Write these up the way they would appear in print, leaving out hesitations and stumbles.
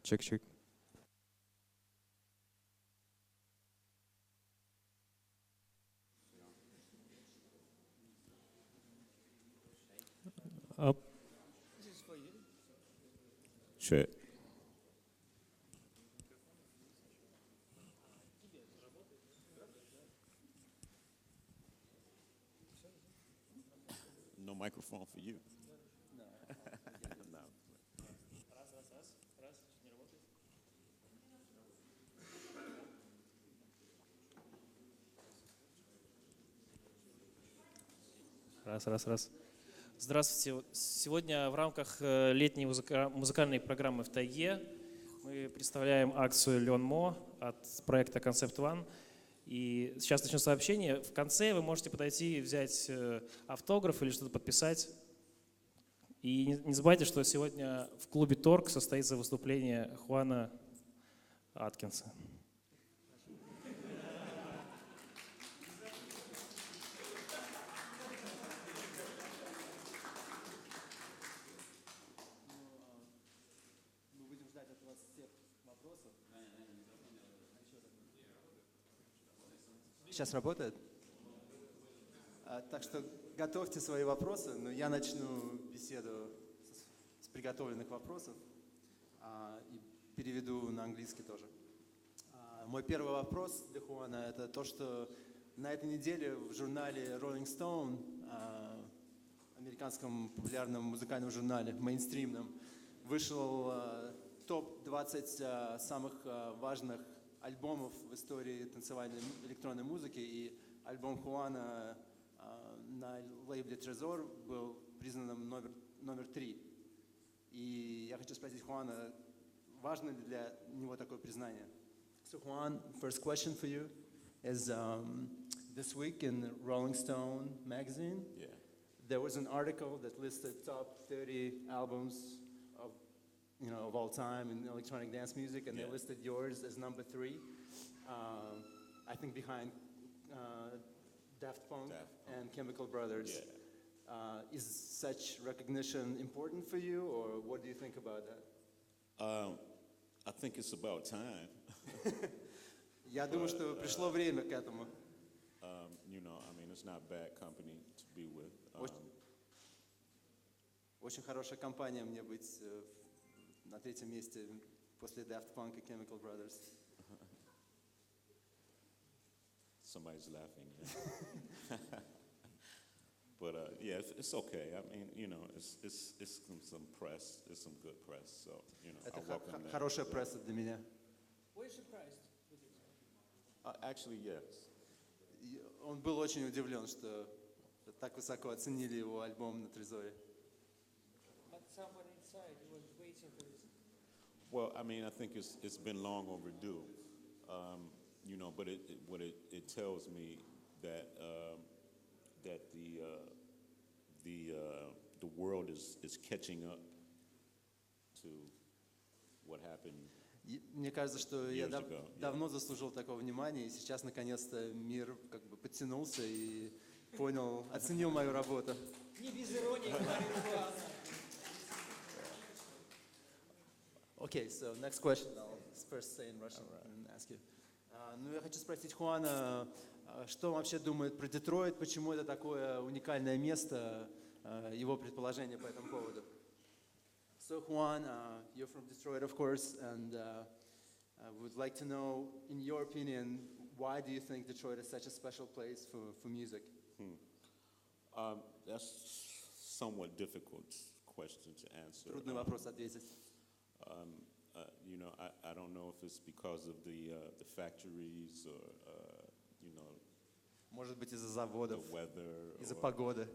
Check. Up. Check. No microphone for you. No. Раз. Здравствуйте. Сегодня в рамках летней музыкальной программы в Тайге мы представляем акцию «Леон Мо» от проекта Concept One. И сейчас начну сообщение. В конце вы можете подойти и взять автограф или что-то подписать. И не забывайте, что сегодня в клубе «Торг» состоится выступление Хуана Аткинса. Сейчас работает? Так что готовьте свои вопросы, но я начну беседу с приготовленных вопросов и переведу на английский тоже. Мой первый вопрос для Хуана – это то, что на этой неделе в журнале Rolling Stone, американском популярном музыкальном журнале, мейнстримном, вышел топ-20 самых важных альбомов в истории танцевальной электронной музыки, и альбом Хуана на лейбле Trezor был признан номер 3. И я хочу спросить Хуана, важно ли для него такое признание? So Juan, first question for you is this week in Rolling Stone magazine, there was an article that listed top 30 albums of all time in electronic dance music, and they listed yours as number 3. I think behind Daft Punk and Chemical Brothers. Yeah. Is such recognition important for you, or what do you think about that? I think it's about time. Я думаю, что пришло время к этому. It's not bad company to be with. Очень хорошая компания мне быть на третьем месте после Daft Punk и Chemical Brothers. Somebody's laughing. But it's okay. I mean, it's some press. It's some good press. So, Это I welcome that. Хорошая пресса для меня. Were you surprised with it? Actually, yes. Он был очень удивлен, что так высоко оценили его альбом на Трезоре. But someone inside was waiting for this. Well, I mean, I think it's been long overdue. But it tells me that the world is catching up to what happened. Мне кажется, что я давно заслужил такого внимания, и сейчас наконец-то мир как бы подтянулся и понял, оценил мою работу. Не без иронии говорит Хуан. Okay, so next question. I'll first say in Russian and ask you. Я хочу спросить Хуана, что он вообще думает про Детройт, почему это такое уникальное место, его предположения по этому поводу. So Juan, you're from Detroit, of course, and would like to know, in your opinion, why do you think Detroit is such a special place for music? That's somewhat difficult question to answer. Трудный вопрос ответить. I don't know if it's because of the factories or, Может быть, из-за заводов, the weather, из-за погоды.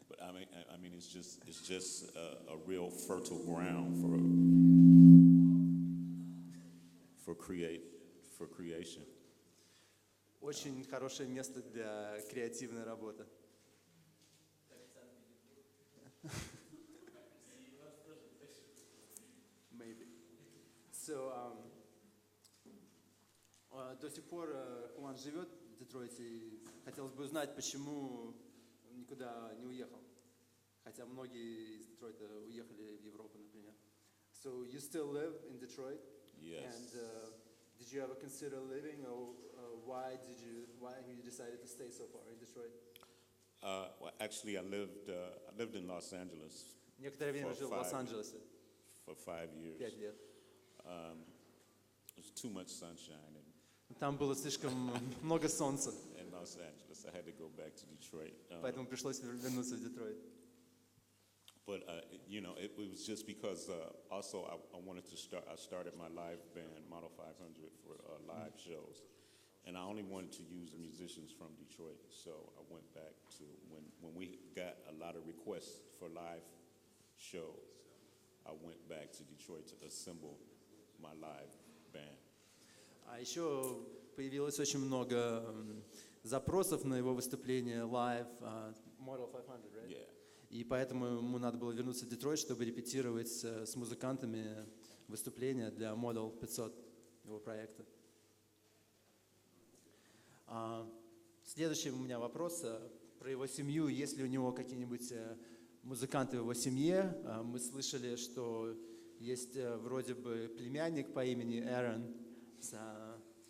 But I mean, it's just a real fertile ground for creation. Очень хорошее место для креативной работы. Maybe. So, до сих пор Хуан живет в Детройте, и хотелось бы узнать, почему никуда не уехал. Хотя многие из Детройта уехали в Европу, например. So you still live in Detroit? Yes. And did you ever consider living, or why you decided to stay so far in Detroit? Well, actually, I lived in Los Angeles Некоторое время For жил в 5 Лос-Анджелесе, for 5 years. 5 лет. There's too much sunshine Там было слишком много солнца, in Los Angeles. I had to go back to Detroit. поэтому пришлось вернуться в Детройт. But it was just because also I wanted to start. I started my live band, Model 500, for live shows, and I only wanted to use musicians from Detroit. So I went back to when we got a lot of requests for live shows. I went back to Detroit to assemble my live band. А еще появилось очень много запросов на его выступление live, Model 500, right? Yeah. И поэтому ему надо было вернуться в Детройт, чтобы репетировать с музыкантами выступления для Model 500, его проекта. Следующий у меня вопрос про его семью. Есть ли у него какие-нибудь музыканты в его семье? Мы слышали, что есть вроде бы племянник по имени Эрон,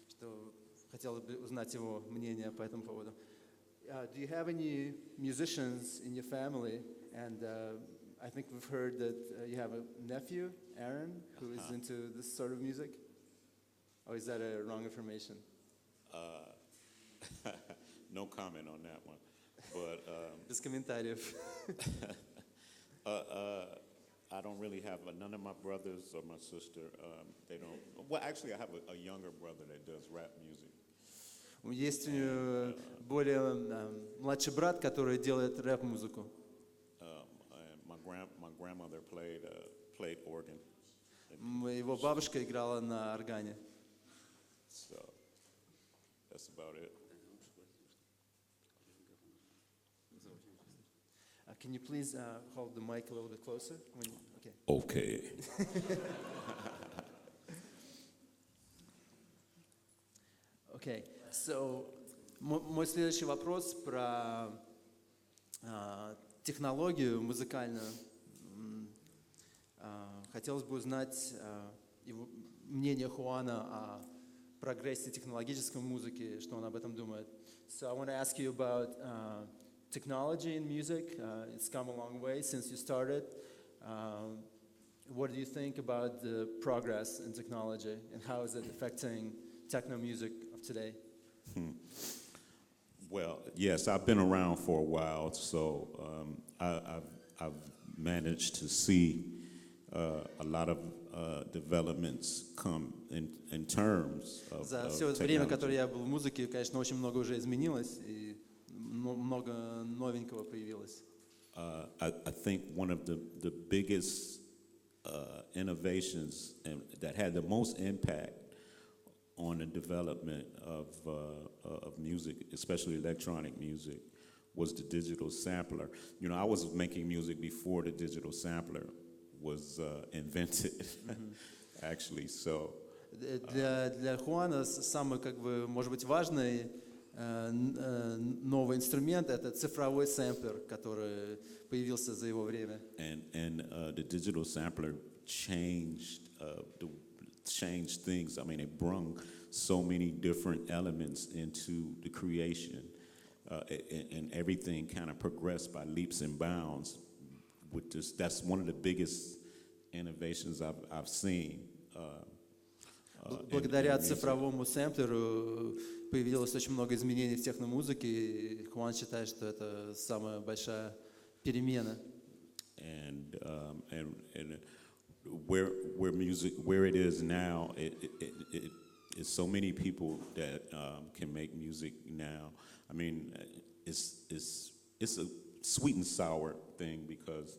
что хотел бы узнать его мнение по этому поводу. Do you have any musicians in your family? And I think we've heard that you have a nephew, Aaron, who is into this sort of music. Or is that a wrong information? No comment on that one. But Без комментариев. I don't really have none of my brothers or my sister. They don't. Well, actually, I have a younger brother that does rap music. Есть более младший брат, который делает рэп-музыку. And my grandmother played organ. Его бабушка играла на органе. So that's about it. Can you please hold the mic a little bit closer? Okay. Okay. Okay. So, мой следующий вопрос про технологию музыкальную. Хотелось бы узнать мнение Хуана о прогрессе технологической музыки, что он об этом думает. So I want to ask you about technology in music. It's come a long way since you started. What do you think about the progress in technology, and how is it affecting techno music of today? Well, yes, I've been around for a while, so I've managed to see a lot of developments come in terms of За все время, которое я был в музыке, конечно, очень много уже изменилось, и много новенького появилось. I think one of the biggest innovations that had the most impact on the development of music, especially electronic music, was the digital sampler. You know, I was making music before the digital sampler was invented, actually. So Для Хуана самый, может быть, важный новый инструмент — это цифровой сэмплер, который появился за его время. And the digital sampler changed things. I mean, it brought so many different elements into the creation, and everything kind of progressed by leaps and bounds. With this, that's one of the biggest innovations I've seen. Благодаря цифровому сэмплеру появилось очень много изменений в техномузыке, и Хуан считает, что это самая большая перемена. And where it is now, it's so many people that can make music now. I mean, it's a sweet and sour thing because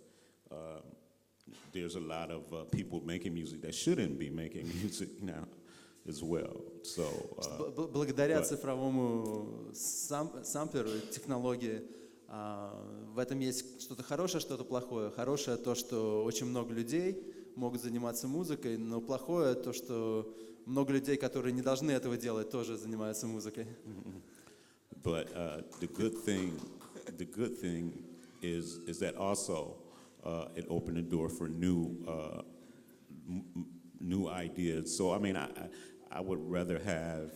there's a lot of people making music that shouldn't be making music now as well. So благодаря цифровому самплеру, технологии, в этом есть что-то хорошее, что-то плохое. Хорошее то, что очень много людей могут заниматься музыкой, но плохое то, что много людей, которые не должны этого делать, тоже занимаются музыкой. But the good thing is that also it opened the door for new new ideas. So I mean, I would rather have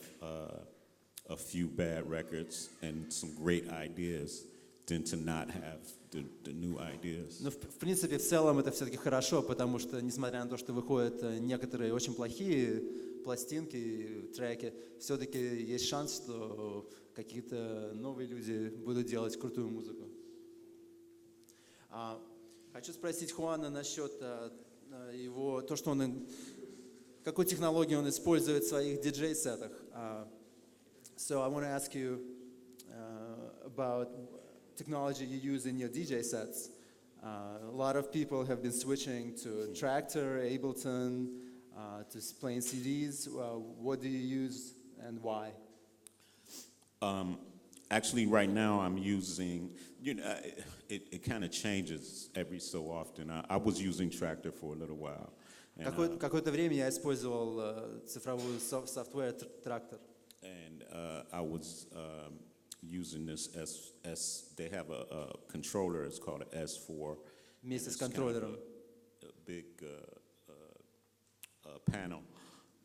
a few bad records and some great ideas than to not have the new ideas. Но в принципе, в целом это все-таки хорошо, потому что, несмотря на то, что выходят некоторые очень плохие пластинки, треки, все-таки есть шанс, что какие-то новые люди будут делать крутую музыку. Хочу спросить Хуана насчет его, то, что он, какую технологию он использует в своих диджей-сетах. So I want to ask you about technology you use in your DJ sets. A lot of people have been switching to Tractor, Ableton, to playing CDs. What do you use and why? Actually, right now I'm using, it kind of changes every so often. I was using Tractor for a little while. And, Какое-то время я использовал цифровую софтвер Tractor. And I was using this they have a controller, it's called an S4. Вместе с And it's kind of контроллером. a big panel,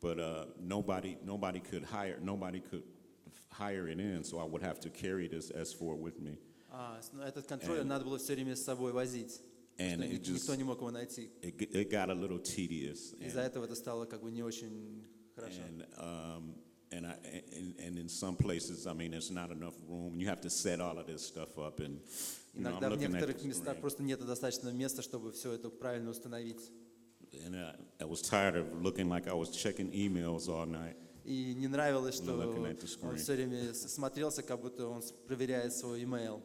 but nobody could hire it in, so I would have to carry this S4 with me. Этот контроллер надо было все время с собой возить. And что it just, никто не мог его найти. it got a little tedious. Из-за этого это стало как бы не очень хорошо. And in some places, I mean, there's not enough room. You have to set all of this stuff up, and I'm Иногда в looking at некоторых the местах screen. просто нет достаточно места, чтобы все это правильно установить. And I was tired of looking like I was checking emails all night. И не нравилось, что Looking at the screen. он все время смотрелся, как будто он проверяет свой email.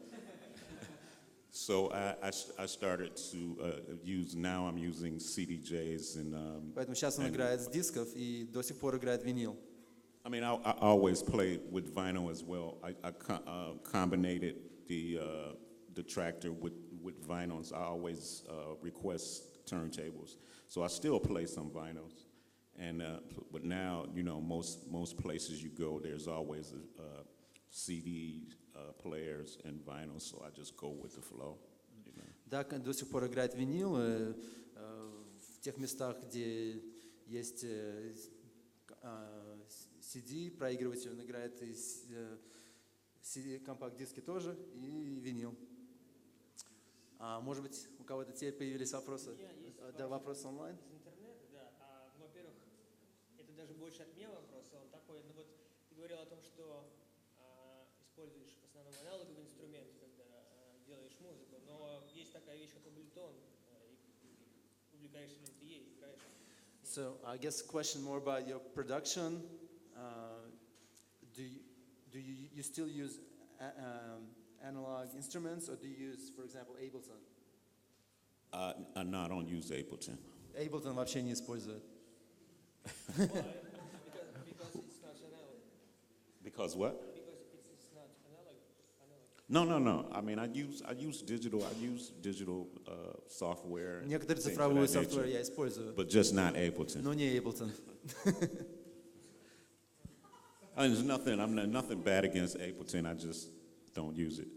So I started to use. Now I'm using CDJs and. Поэтому сейчас он and- играет с дисков и до сих пор играет винил. I mean, I always played with vinyl as well. I combinated the Tractor with vinyls. I always request turntables, so I still play some vinyls. And but now, most places you go, there's always CD players and vinyls, so I just go with the flow. Да, до сих пор играет винил в тех местах, где есть CD, проигрыватель, он играет и CD, компакт-диски тоже, и винил. Может быть, у кого-то теперь появились вопросы? Да, вопросы онлайн? Из интернета, да. Во-первых, это даже больше от меня вопрос, он такой, ну вот ты говорил о том, что используешь в основном аналоговый инструмент, когда делаешь музыку, но есть такая вещь, как Ableton, увлекаешься ли ты ей, играешь? So I guess a question more about your production. Do you still use analog instruments, or do you use, for example, Ableton? No, I don't use Ableton. Ableton вообще не использует. Why? Because it's not analog. Because what? Because it's not analog. No. I mean, I use digital software. Некоторые things of цифровую that софтвер nature, я использую, but just not Ableton. но не Ableton. There's nothing bad against Ableton. I just don't use it.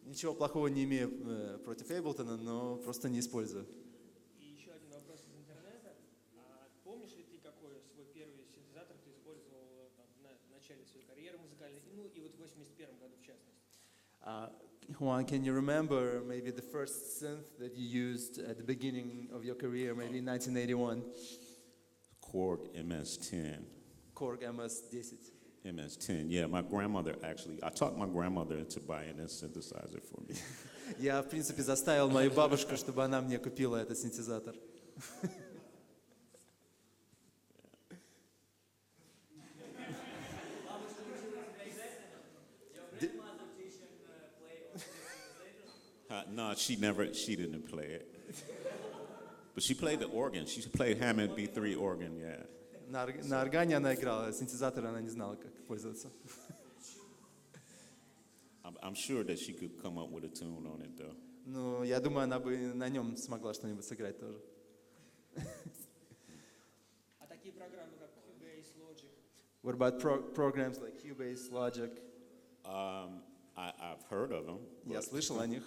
Ничего плохого не имею против Ableton, но просто не использую. И еще один вопрос из интернета. Помнишь ли ты, какой свой первый синтезатор ты использовал в начале своей карьеры музыкальной, ну и вот в 81 году в частности? Juan, can you remember maybe the first synth that you used at the beginning of your career, maybe in 1981? Korg MS-10. Korg MS-10. MS-10. Yeah, my grandmother I talked my grandmother into buying this synthesizer for me. Я, в принципе, заставил мою бабушку, чтобы она мне купила этот синтезатор. No, she didn't play it. But she played the organ. She played Hammond B3 organ, yeah. На органе она играла, синтезатор она не знала, как пользоваться. I'm sure that she could come up with a tune on it, though. Ну, я думаю, она бы на нем смогла что-нибудь сыграть тоже. А такие программы, как Cubase, Logic, What about programs like Cubase, Logic? I've heard of them. Я слышал о них.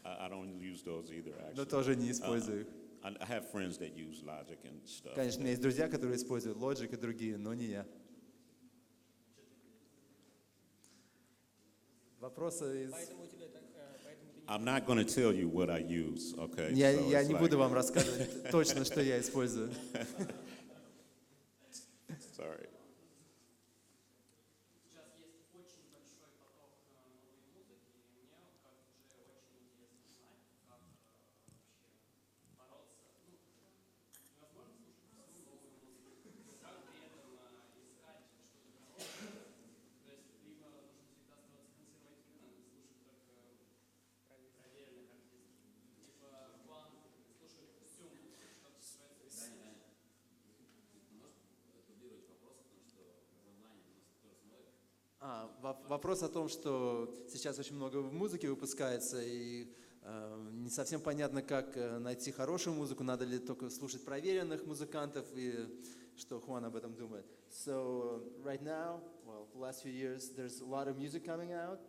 I I don't use those either, но actually. тоже не использую их. I have friends that use Logic and stuff. Конечно, у меня есть друзья, которые используют Logic и другие, но не я. Вопросы из... Поэтому у тебя так, поэтому ты не... I'm not going to tell you what I use, okay? Я So it's не like- буду вам рассказывать точно, что я использую. Sorry. Сейчас есть очень большой поток новой музыки, и мне как диджею очень интересно знать, как вообще бороться. Ну, невозможно слушать всю новую музыку. Как при этом искать что-то хорошее. То есть либо нужно всегда оставаться консервативным и слушать только проверенных артистов, либо Juan слушает всю музыку, что касается. Вопрос о том, что сейчас очень много музыки выпускается, и не совсем понятно, как найти хорошую музыку, надо ли только слушать проверенных музыкантов, и что Хуан об этом думает. So right now, well, the last few years, there's a lot of music coming out.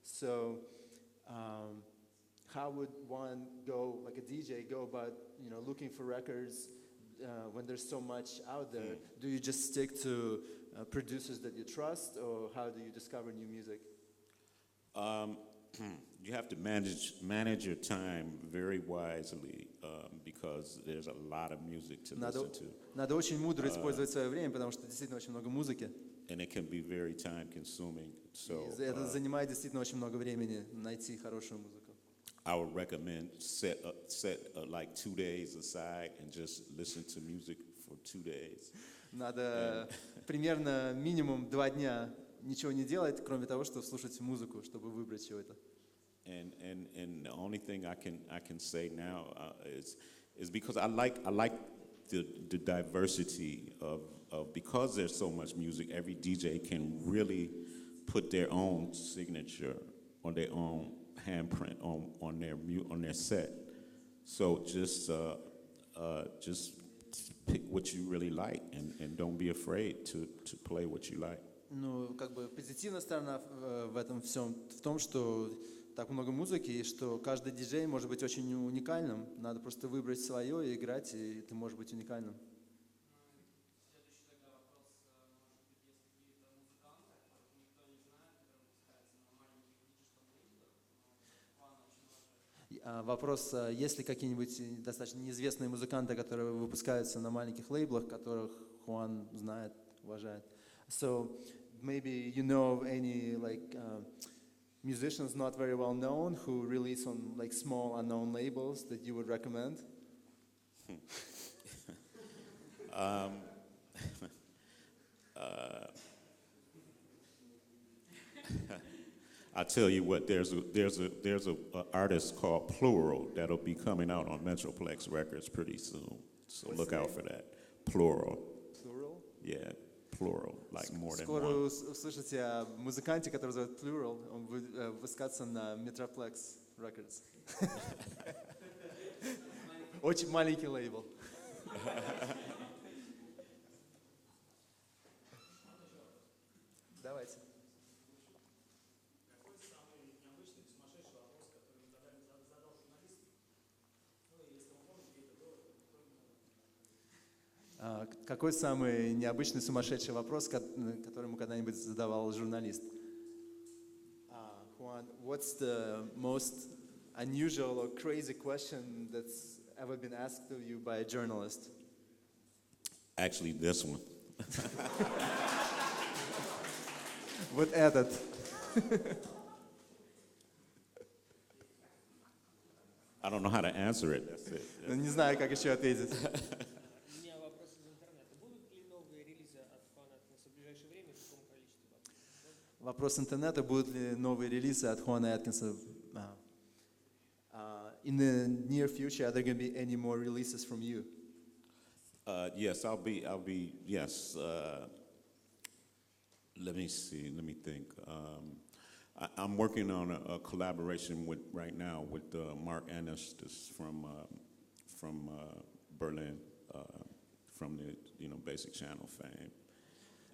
So how would one go, like a DJ, go about, looking for records when there's so much out there? Do you just stick to producers that you trust, or how do you discover new music? You have to manage your time very wisely because there's a lot of music to listen to. Надо очень мудро использовать свое время, потому что действительно очень много музыки. And it can be very time consuming. So И это занимает действительно очень много времени найти хорошую музыку. I would recommend set like 2 days aside and just listen to music for 2 days. Надо примерно минимум 2 дня ничего не делать, кроме того, чтобы слушать музыку, чтобы выбрать чего-то. And the only thing I can say now is because I like the diversity of because there's so much music. Every DJ can really put their own signature or their own handprint on their set. So just pick what you really like and don't be afraid to play what you like. Ну, как бы позитивная сторона в этом всем в том, что так много музыки, и что каждый диджей может быть очень уникальным. Надо просто выбрать свое и играть, и ты можешь быть уникальным. Следующий тогда вопрос, может быть, есть какие-то музыканты, которых никто не знает, которые выпускаются на маленьких диджитал-лейблах, но Juan очень уважает. Вопрос, есть ли какие-нибудь достаточно неизвестные музыканты, которые выпускаются на маленьких лейблах, которых Хуан знает, уважает? So maybe you know any musicians not very well known who release on like small unknown labels that you would recommend? I tell you what, there's a artist called Plural that'll be coming out on Metroplex Records pretty soon. So What's look the out name? for that. Plural, Plural? yeah, plural, like more than Скоро one. услышите о музыканте, который зовут Plural. Он будет выпускаться на Metroplex Records. Очень маленький лейбл. Давайте. Какой самый необычный, сумасшедший вопрос, который ему когда-нибудь задавал журналист? Juan, what's the most unusual or crazy question that's ever been asked of you by a journalist? Actually, this one. Вот этот. I don't know how to answer it. That's it. Не знаю, как еще ответить. У меня вопрос из интернета. Будут ли новые релизы от Juan Atkins в ближайшее время? В каком количестве вообще? Вопрос интернета, будут ли новые релизы от Хуана Аткинса? In the near future, are there going to be any more releases from you? Yes, I'll be. Yes. Let me see. Let me think. I'm working on a collaboration right now with Mark Anistis from Berlin, from the Basic Channel fame.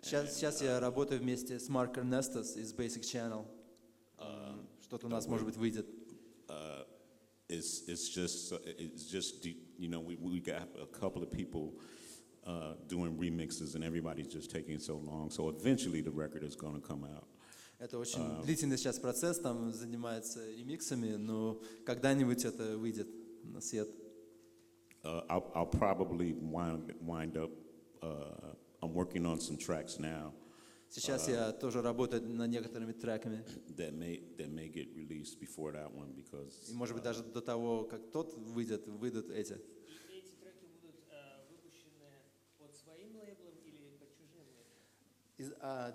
Сейчас я работаю вместе с Марк Эрнестос из Basic Channel. Что-то у нас, может быть, выйдет. you know, we got a couple of people doing remixes, and everybody's just taking so long. So eventually the record is going to come out. Это очень длительный сейчас процесс, там занимается ремиксами, но когда-нибудь это выйдет на свет. I'll probably wind up. I'm working on some tracks now. Сейчас я тоже работаю над некоторыми треками. That may get released before that one because. И может быть даже до того, как тот выйдут эти. И эти треки будут выпущены под своим лейблом или под чужим лейблом?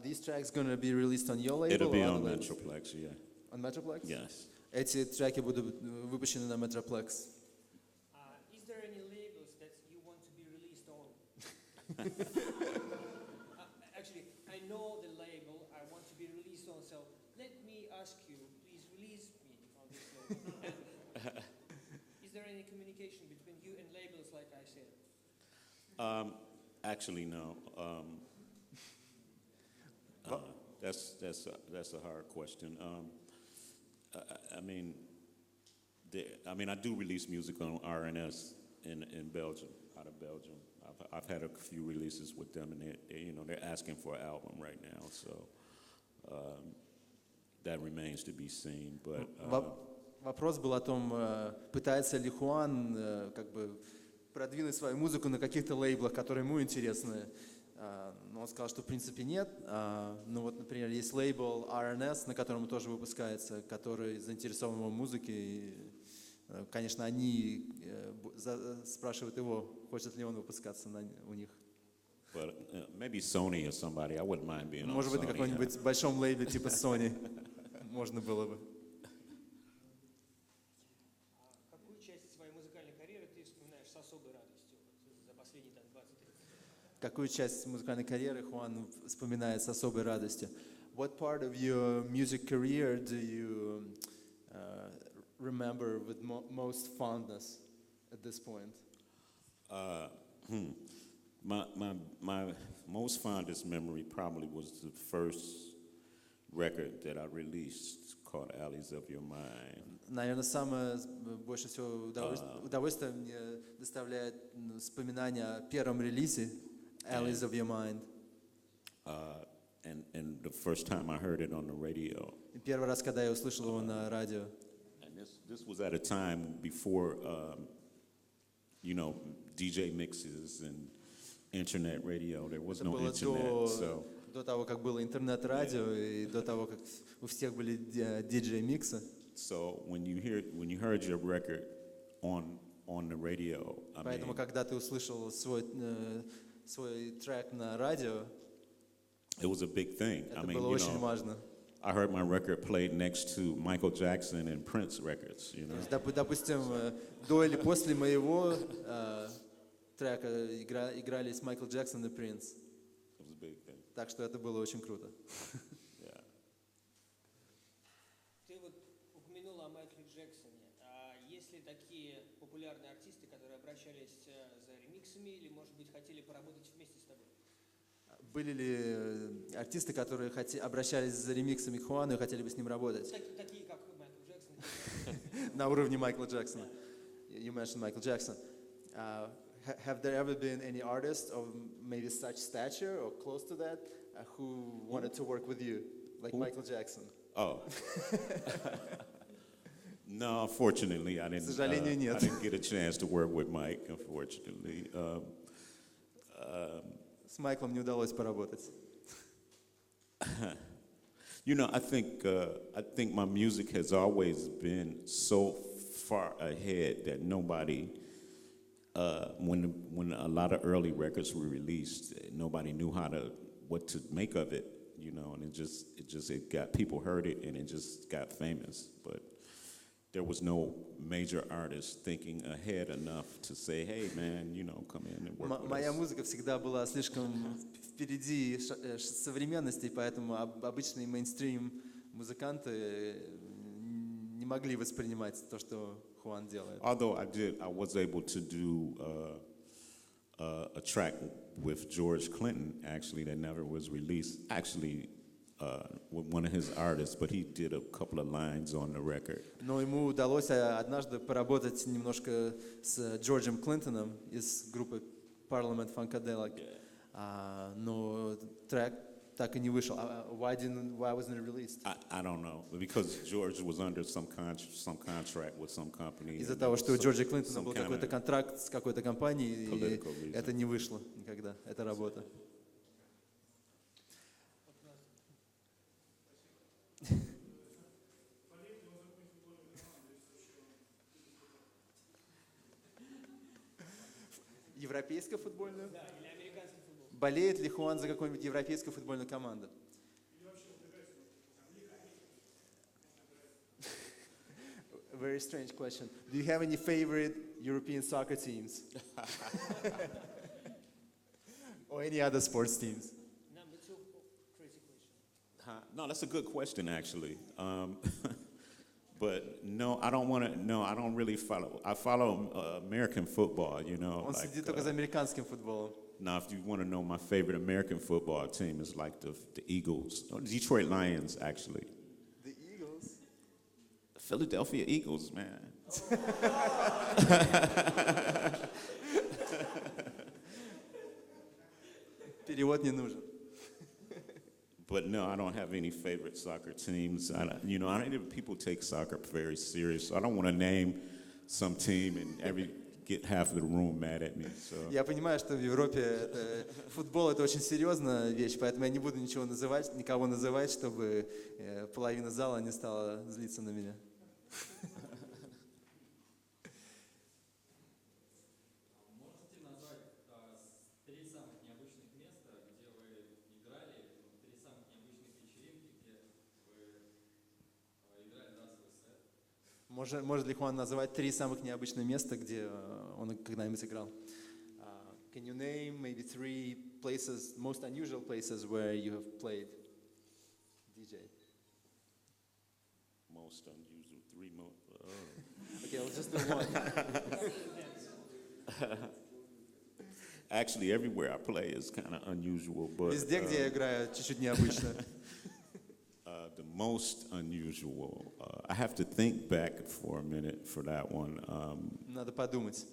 These tracks gonna be released on your label? It'll be or on other labels? Metroplex, yeah. On Metroplex? Yes. Эти треки будут выпущены на Metroplex. Is there any labels that you want to be released on? Actually, I know the label I want to be released on, so let me ask you, please release me on this label. Is there any communication between you and labels, like I said? Actually, no. That's a hard question. I mean, I do release music on RNS in Belgium, out of Belgium. I've had a few releases with them, and they're asking for an album right now. So that remains to be seen. But вопрос был о том, пытается ли Хуан как бы продвинуть свою музыку на каких-то лейблах, которые ему интересны. Но он сказал, что в принципе нет. Но вот, например, есть лейбл RNS, на котором тоже выпускается, который заинтересован в его музыке. И, конечно, они спрашивают его, хочет ли он выпускаться у них. But maybe Sony or somebody. I wouldn't mind being on Sony. Может быть, на каком-нибудь большом лейбле типа Sony можно было бы. Какую часть своей музыкальной карьеры ты вспоминаешь с особой радостью за последние 20 лет? Какую часть музыкальной карьеры Хуан вспоминает с особой радостью? What part of your music career do you remember with most fondness at this point? My most fondest memory probably was the first record that I released called Alleys of Your Mind. Наверное, самое больше всего удовольствие мне доставляет вспоминание о первом релизе Alleys of Your Mind. And the first time I heard it on the radio. Первый раз, когда я услышал его на радио. And this was at a time before, DJ mixes and internet radio. There was no internet, so. До того, как было интернет-радио, и до того, как у всех были диджей-миксы. So when you heard your record on the radio, Поэтому, когда ты услышал свой трек на радио, it was a big thing. Это было очень важно. I heard my record played next to Michael Jackson and Prince records, Допустим, до или после моего трека игрались Майкл Джексон и Принц. It was a big thing. Так что это было очень круто. Yeah. Ты вот упомянул о Майкле Джексоне. А есть ли такие популярные артисты, которые обращались за ремиксами или, может быть, хотели поработать вместе с тобой? Были ли артисты, которые обращались за ремиксами к Хуану и хотели бы с ним работать? Такие, как Майкл Джексон. На уровне Майкла Джексона. You mentioned Michael Jackson. Have there ever been any artists of maybe such stature or close to that who wanted to work with you, like Michael Jackson? Oh. No, unfortunately, I didn't. I didn't get a chance to work with Mike. Unfortunately. С Майклом не удалось поработать. I think my music has always been so far ahead that nobody, when a lot of early records were released, nobody knew what to make of it, and it got, people heard it and it just got famous, but there was no major artist thinking ahead enough to say, hey, man, come in and work with Моя us. музыка всегда была слишком впереди современности, поэтому обычные мейнстрим-музыканты не могли воспринимать то, что Хуан делает. Although I was able to do a track with George Clinton, actually, that never was released. Actually, with one of his artists, but he did a couple of lines on the record. Но ему удалось однажды поработать немножко с Джорджем Клинтоном из группы Parliament Funkadelic. Но трек так и не вышел. Why wasn't it released? I don't know, because George was under some contract with some company. Из-за того, что у Джорджа Клинтона был какой-то контракт с какой-то компанией, и это не вышло никогда, эта работа. Европейскую футбольную? Да, или американский футбол. Болеет ли Хуан за какую-нибудь европейскую футбольную команду? Very strange question. Do you have any favorite European soccer teams? Or any other sports teams? Number two, crazy question. No, that's a good question, actually. But no, I don't want to. No, I don't really follow. I follow American football. You know. Он следит только за американским футболом. Now, if you want to know my favorite American football team, is like the Eagles, Detroit Lions, actually. The Eagles? The Philadelphia Eagles, man. Перевод не нужен. But no, I don't have any favorite soccer teams. People take soccer very serious. So I don't want to name some team and get half of the room mad at me. So. Я понимаю, что в Европе футбол это очень серьезная вещь, поэтому я не буду никого называть, чтобы половина зала не стала злиться на меня. Может ли Хуан назвать 3 самых необычных места, где он когда-нибудь играл? Can you name maybe 3 places, most unusual places where you have played DJ? Most unusual, 3 more. Okay, let's just do one. Actually, everywhere I play is kind of unusual, but Везде, где я играю, чуть-чуть необычно. the most unusual. I have to think back for a minute for that one. Надо подумать.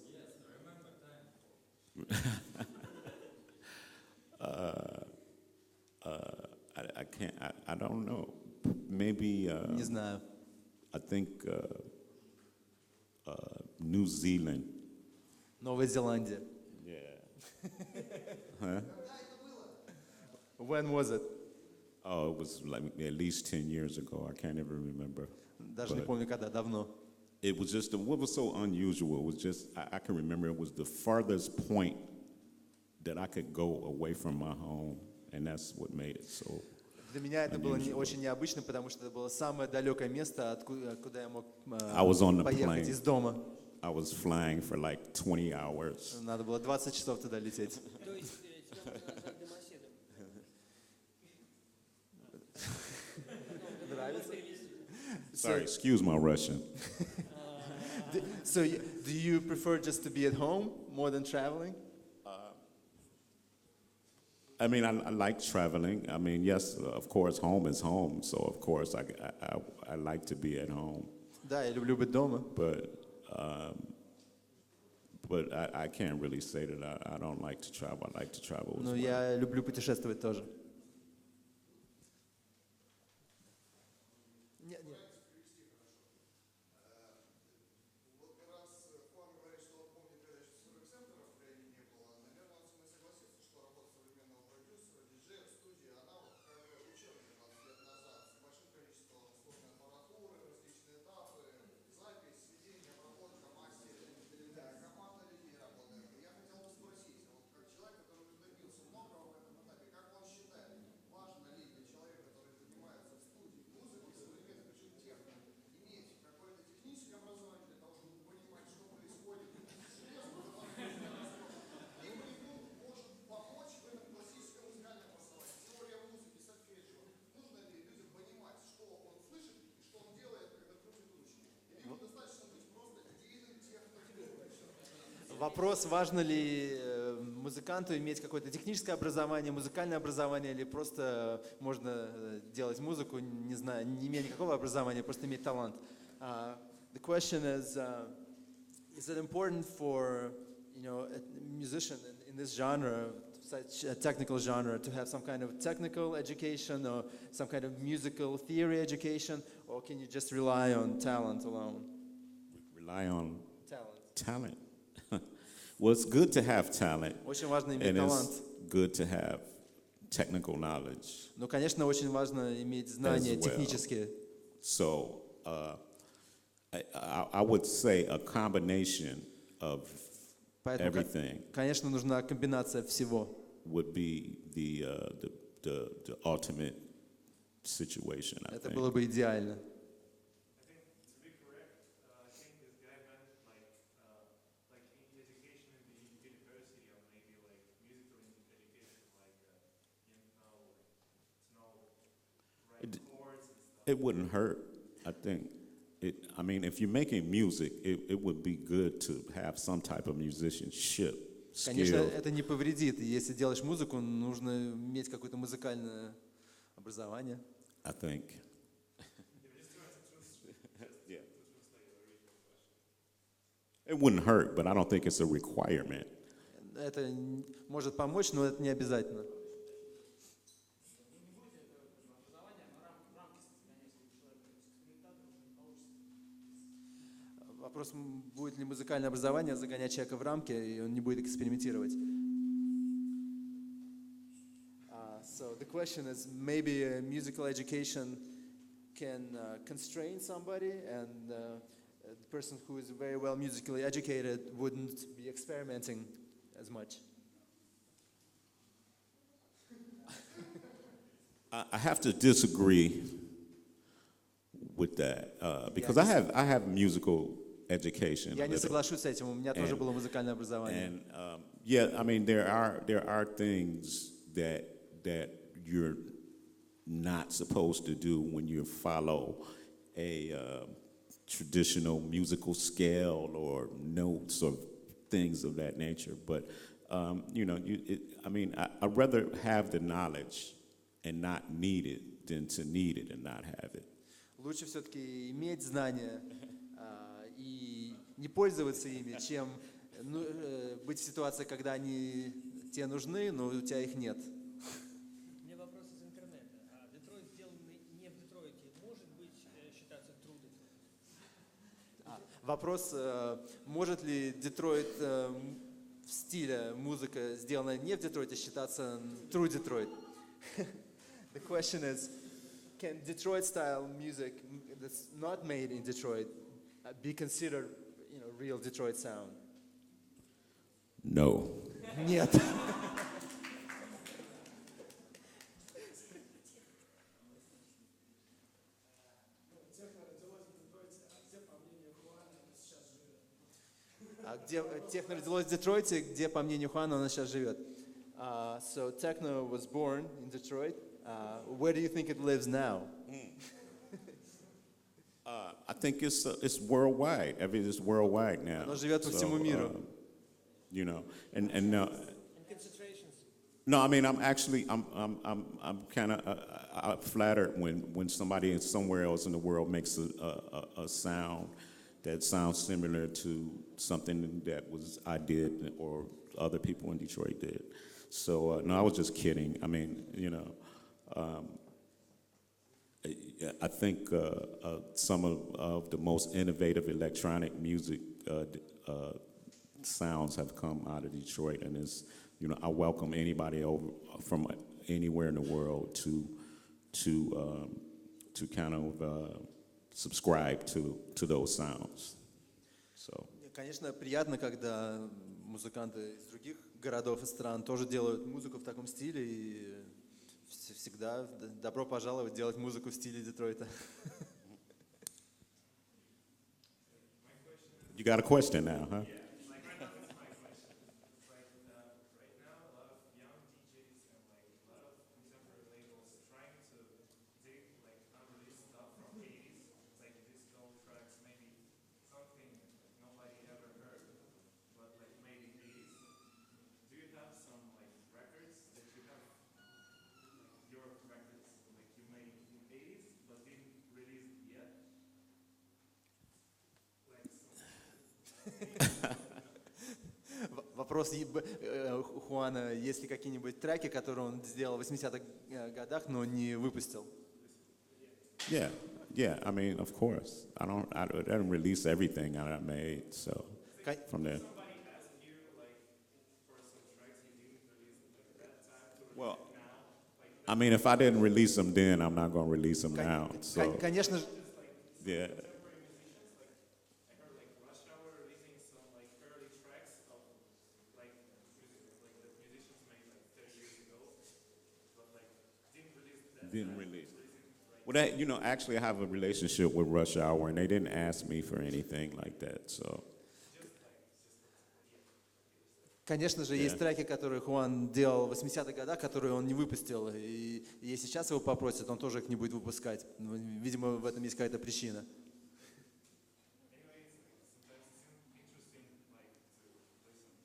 I can't. I don't know. Maybe. Не знаю. I think New Zealand. Новая Зеландия. Yeah. Huh? When was it? Oh, it was like at least 10 years ago. I can't even remember. Даже не помню когда, давно. It was just, what was so unusual was just, I can remember it was the farthest point that I could go away from my home, and that's what made it so. Для меня это было очень необычно, потому что это было самое далекое место, куда я мог поехать из дома. I was flying for like 20 hours. Надо было 20 часов туда лететь. То есть тебя можно назвать домоседом. Sorry, excuse my Russian. So, do you prefer just to be at home more than traveling? I mean, I like traveling. I mean, yes, of course, home is home. So, of course, I like to be at home. Да, я люблю быть дома. But I can't really say that I don't like to travel. I like to travel as well. Но я люблю путешествовать тоже. Нет. Вопрос, важно ли музыканту иметь какое-то техническое образование, музыкальное образование, или просто можно делать музыку, не знаю, не имея никакого образования, просто иметь талант. The question is it important for a musician in this genre, such a technical genre, to have some kind of technical education or some kind of musical theory education, or can you just rely on talent alone? Rely on Talent. talent. Well, it's good to have talent, Очень важно иметь and талант. it's good to have technical knowledge. Но, конечно, очень важно иметь знания As well. технические. So I would say a combination of Поэтому, everything конечно, нужна комбинация всего. would be the ultimate situation, I Это think. было бы идеально. I think to be correct, I think this guy meant like education in the university or maybe like musical education, like to know right chords and stuff. It wouldn't hurt, I think. I mean, if you're making music, it would be good to have some type of musicianship Конечно, skill. это не повредит. И если делаешь музыку, нужно иметь какое-то музыкальное образование. I think. Yeah. It wouldn't hurt, but I don't think it's a requirement. Это может помочь, но это не обязательно. Вопрос, будет ли музыкальное образование загонять человека в рамки, и он не будет экспериментировать. So the question is, maybe a musical education can constrain somebody, and the person who is very well musically educated wouldn't be experimenting as much. I have to disagree with that because I have musical education. Я не соглашусь с этим, у меня тоже было музыкальное образование. And yeah, I mean there are things that you're not supposed to do when you follow a traditional musical scale or notes or things of that nature. But I'd rather have the knowledge and not need it than to need it and not have it. Лучше все-таки иметь знания и не пользоваться ими, чем быть в ситуации, когда они тебе нужны, но у тебя их нет. У меня вопрос из интернета. Детройт, сделанный не в Детройте, может быть считаться true Detroit? Вопрос, может ли Детройт в стиле музыка, сделанная не в Детройте, считаться true Detroit? The question is, can Detroit-style music that's not made in Detroit be considered, real Detroit sound? No. Нет. Где техно родилось в Детройте, где, по мнению Хуана, она сейчас живет? So techno was born in Detroit. Where do you think it lives now? I think it's worldwide. It's worldwide now. Оно живет по всему миру. And In concentrations. no, I mean I'm kind of flattered when somebody somewhere else in the world makes a sound that sounds similar to something that I did or other people in Detroit did. So no, I was just kidding. I mean, I think some of the most innovative electronic music sounds have come out of Detroit, and I welcome anybody over from anywhere in the world to kind of subscribe to those sounds. So. Конечно, приятно, когда музыканты из других городов и стран тоже делают музыку в таком стиле, и всегда добро пожаловать делать музыку в стиле Детройта. You got a question now, huh? Yeah, like right now that's my question. It's like right now a lot of young DJs and like a lot of contemporary labels trying to dig like unreleased stuff from 80s. It's like disco tracks, maybe something nobody ever heard, but like maybe 80s. Do you Вопрос Хуана, есть ли какие-нибудь треки, которые он сделал в 80-х годах, но не выпустил? Yeah. I mean, of course. I don't release everything that I made. So from there. Somebody asked you, like, for some tracks you didn't release at that time to Well, release now. Like, I mean, if I didn't release them then, I'm not going to release them now. So Конечно же, yeah. contemporary musicians, like, I heard, like, Rush Hour releasing some, like, early tracks of, like, music, like, that musicians made, like, 30 years ago, but, like, didn't release that Didn't time, release. releasing, like, Well, actually, I have a relationship with Rush Hour, and they didn't ask me for anything like that. So конечно же, есть треки, которые Хуан делал в 80-х годах, которые он не выпустил. И если сейчас его попросят, он тоже их не будет выпускать. Ну, видимо, в этом есть какая-то причина. anyways, like, sometimes it's interesting, like, to listen,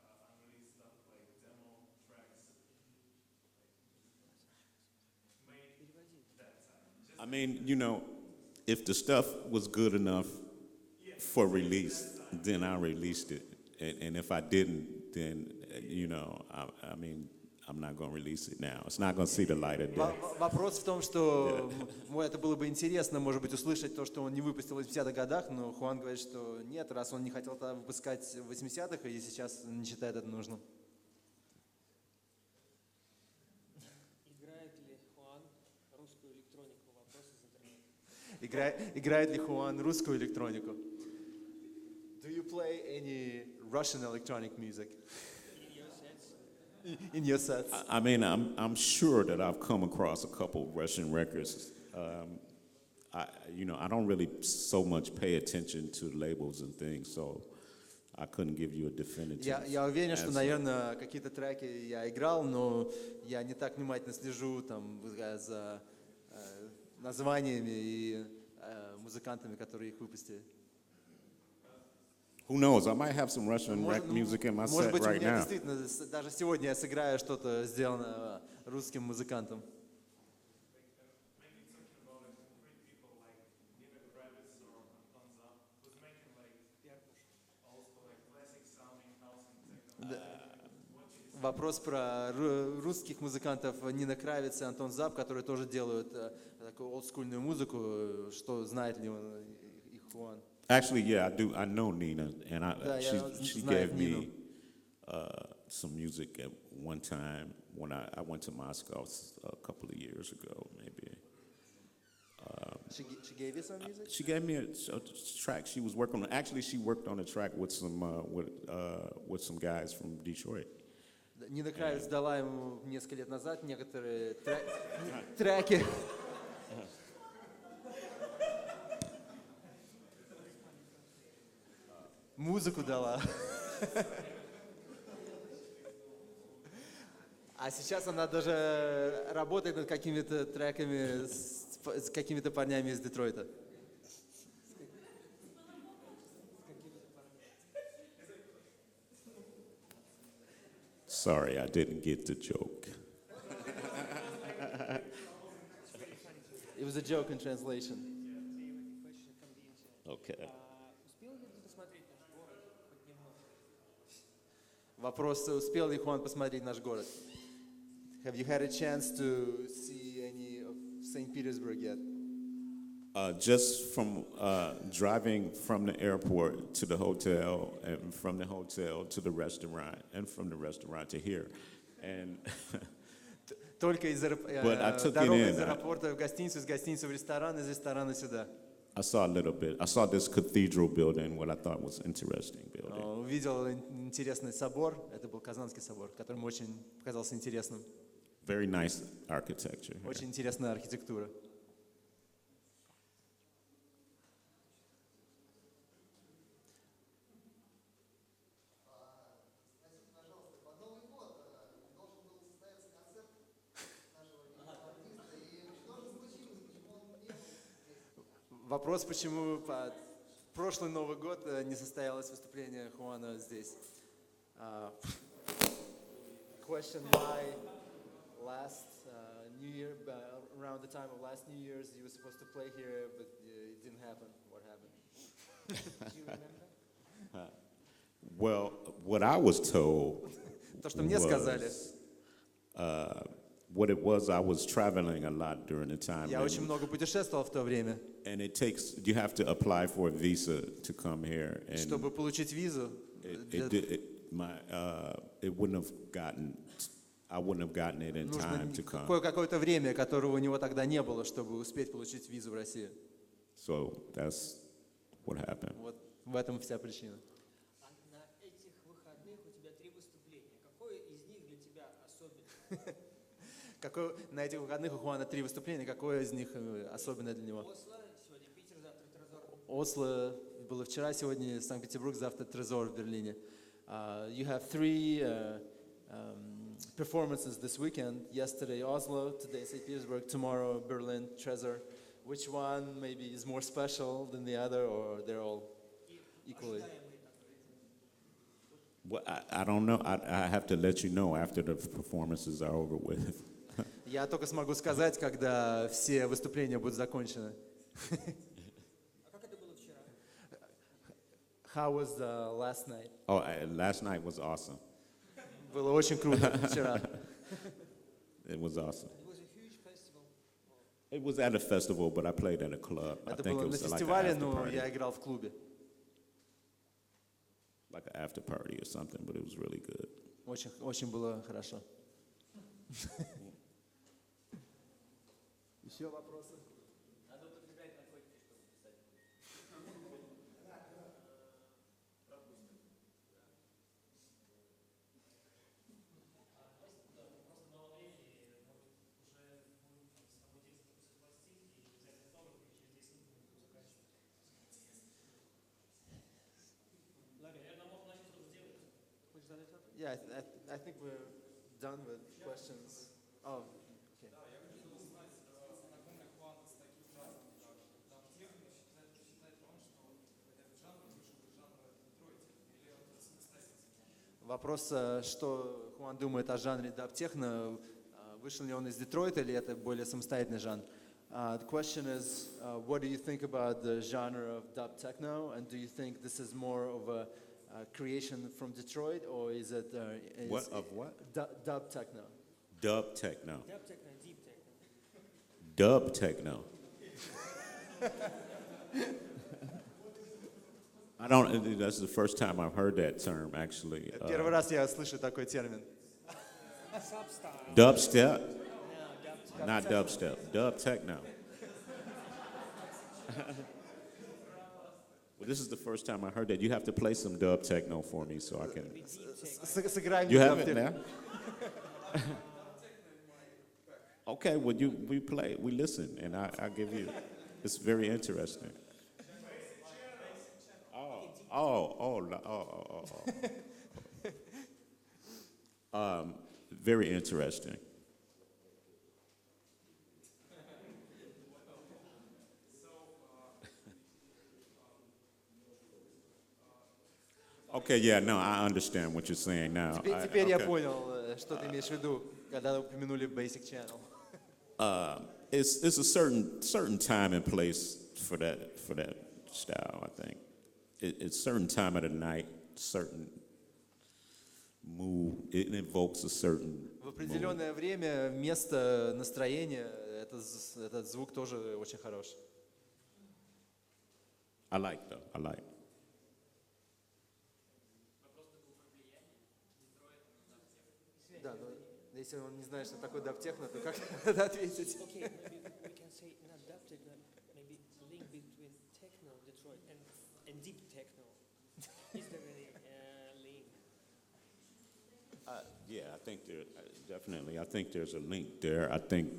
like, unreleased stuff, like, demo tracks, made that time. I mean, if the stuff was good enough for release, then I released it. And if I didn't, then, I mean, I'm not going to release it now. It's not going to see the light of day. Вопрос в том, что это было бы интересно, может быть, услышать то, что он не выпустил в 80-х годах, но Хуан говорит, что нет, раз он не хотел это выпускать в 80-х, и сейчас не считает это нужным. Играет ли Хуан русскую электронику? Вопрос из интернета. Играет ли Хуан русскую электронику? Do you play any Russian electronic music in your sets? I mean, I'm sure that I've come across a couple Russian records. I don't really so much pay attention to labels and things, so I couldn't give you a definitive Я уверен, что, answer. наверное, какие-то треки я играл, но я не так внимательно слежу там за названиями и музыкантами, которые их выпустили. Who knows? I might have some Russian music in my Может set быть, у right меня now. действительно, даже сегодня я сыграю что-то, сделанное русским музыкантом. Maybe talking about, like, concrete people like Nina Kravitz or Anton Zap, who's making, like, also, like, classic sounding house and techno. Вопрос про русских музыкантов Нина Кравиц и Антон Зап, которые тоже делают такую олдскульную музыку. Что знает ли он их Хуан? Actually, yeah, I do. I know Nina, and Да, я she знаю gave Нину. me some music at one time when I went to Moscow a couple of years ago, maybe. She gave you some music? She gave me a track she was working on. Actually, she worked on a track with some guys from Detroit. Нина Кравиц дала ему несколько лет назад некоторые треки. Музыку дала. А сейчас она даже работает над какими-то треками с какими-то парнями из Детройта. Sorry, I didn't get the joke. It was a joke in translation. Okay. Успел ли ты посмотреть наш город хоть немного? Вопрос, успел ли Хуан посмотреть наш город? Have you had a chance to see any of St. Petersburg yet? Just from driving from the airport to the hotel, and from the hotel to the restaurant, and from the restaurant to here, and Только из But I took it дорога in. из аэропорта в гостиницу, из гостиницы в ресторан, из ресторана сюда. I saw a little bit. I saw this cathedral building, what I thought was interesting building. Увидел интересный собор, это был Казанский собор, который мне очень показался интересным. Very nice architecture. here. Очень интересная архитектура. Вопрос, почему прошлый Новый год не состоялось выступление Хуана здесь. Question why last New Year, around the time of last New Year's, you were supposed to play here, but it didn't happen. What happened? Do you remember? Well, what I was told То, что мне сказали, what it was, I was traveling a lot during the time. я очень много путешествовал в то время. And it takes, you have to apply for a visa to come here. And Чтобы получить визу, it wouldn't have gotten, I wouldn't have gotten it in time to come. нужно какое-то время, которого у него тогда не было, чтобы успеть получить визу в Россию. So that's what happened. Вот в этом вся причина. А на этих выходных у тебя 3 выступления. Какое из них для тебя особенное? На этих выходных у Хуана 3 выступления, какое из них особенное для него? Осло, сегодня Питер, завтра Трезор. Осло было вчера, сегодня Санкт-Петербург, завтра Трезор в Берлине. You have 3 performances this weekend. Yesterday Oslo, today St. Petersburg, tomorrow Berlin, Trezor. Which one maybe is more special than the other, or they're all equally? Well, I don't know. I have to let you know after the performances are over with. Я только смогу сказать, когда все выступления будут закончены. А как это было вчера? How was the last night? Oh, last night was awesome. Было очень круто вчера. It was awesome. It was a huge festival. It was at a festival, but I played at a club. I Это think было it на was like an фестивале, after но party, я играл в клубе. like an after party or something, but it was really good. Очень, очень было хорошо. Еще вопросы? Yeah, I think we're done with questions. Oh, okay. Вопрос, что Хуан думает о жанре даб-техно, вышел ли он из Детройта или это более самостоятельный жанр? The question is, what do you think about the genre of dub techno, and do you think this is more of a creation from Detroit, or is it What of what? Dub techno? Dub techno. Dub techno, deep techno. Dub techno. I don't. That's the first time I've heard that term, actually. Первый раз я слышу такой термин. Substyle. Dubstep, No, dub techno. not dubstep. Dub techno. Well, this is the first time I heard that. You have to play some dub techno for me so I can. Сыграй мне You have даб it техно. now? Okay, well, we play, we listen, and I give you. It's very interesting. Oh. Very interesting. Okay, yeah, no, I understand what you're saying now. Теперь я Okay. понял, что ты имеешь в виду, когда упомянули Basic Channel. It's a certain time and place for that style. I think it's certain time of the night, certain mood. It invokes a certain В mood. определенное время, место, настроение, этот звук тоже очень хорош. I like. Да, но если он не знает, что такое даб-техно, то как надо ответить? Okay, maybe we can say not dub techno, maybe link between techno, Detroit, and deep techno. Is there any link? Yeah, I think there definitely. I think there's a link there. I think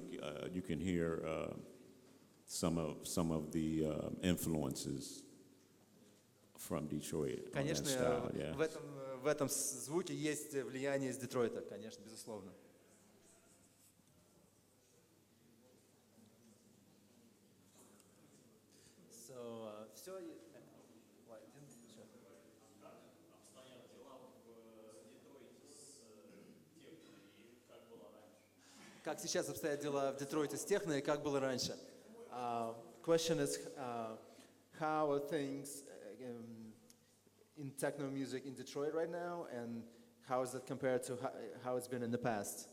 you can hear some of the influences from Detroit on that Конечно, style. Yeah. в этом звуке есть влияние из Детройта, конечно, безусловно. Все. Как сейчас обстоят дела в Детройте с техно и как было раньше? Question is, how are things in techno music in Detroit right now, and how is that compared to how it's been in the past?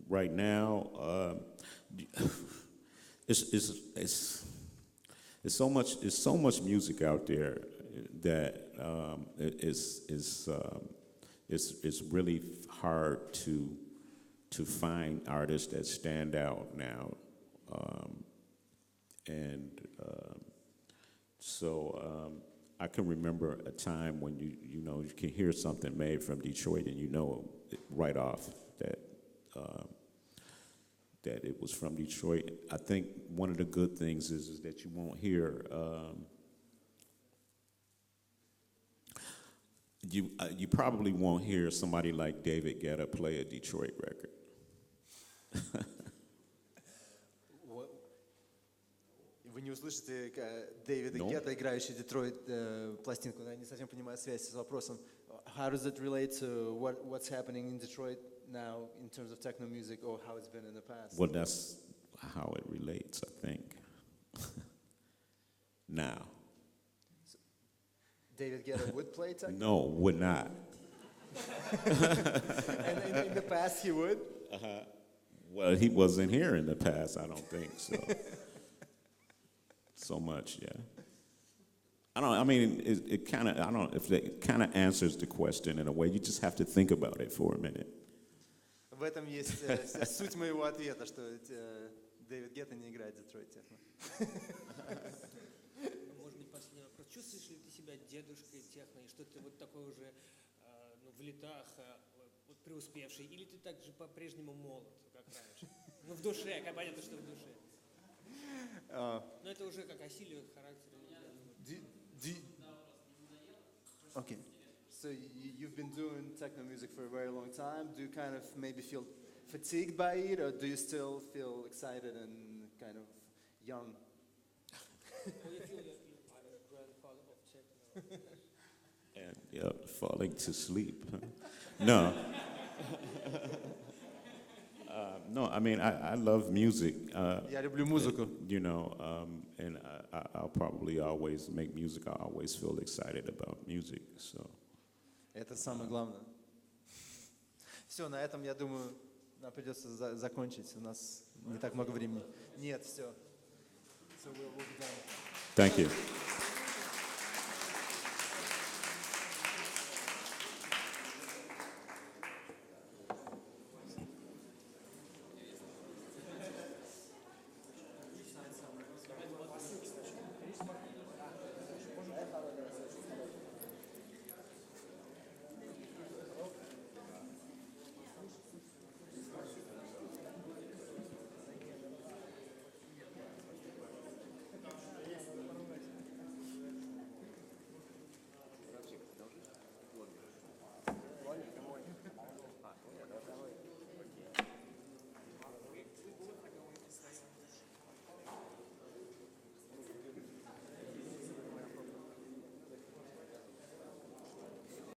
Right now, it's so much music out there that it's really hard to find artists that stand out now, so I can remember a time when you can hear something made from Detroit and you know right off that it was from Detroit. I think one of the good things is that you won't hear you probably won't hear somebody like David Guetta play a Detroit record. Вы не услышите Дэвида Гетта, играющий Детройт пластинку. Я не совсем понимаю связь с вопросом. How does it relate to what's happening in Detroit now in terms of techno music, or how it's been in the past? Well, that's how it relates, I think. Now. So, David Guetta would play techno? No, would not. And in the past he would? Well, he wasn't here in the past, I don't think so. So much, yeah. I don't know if it kind of answers the question in a way. You just have to think about it for a minute. В этом есть суть моего ответа, что Дэвид Гетта не играет Детройт техно. Может быть, последний вопрос. Чувствуешь ли ты себя дедушкой техно, и что ты вот такой уже в летах преуспевший, или ты так же по-прежнему молод, как раньше? Ну, в душе, как понятно, что в душе. Но это уже как осиливает характер. Okay, so you've been doing techno music for a very long time. Do you kind of maybe feel fatigued by it, or do you still feel excited and kind of young? Well, you feel that I'm a grandfather of techno. And yeah, falling to sleep. No. No, I mean, I love music. Я люблю музыку. And I'll probably always make music. I always feel excited about music. So. Это самое главное. Все, на этом, я думаю, нам придется закончить. У нас не так много времени. Нет, все. So we'll be done. Thank you.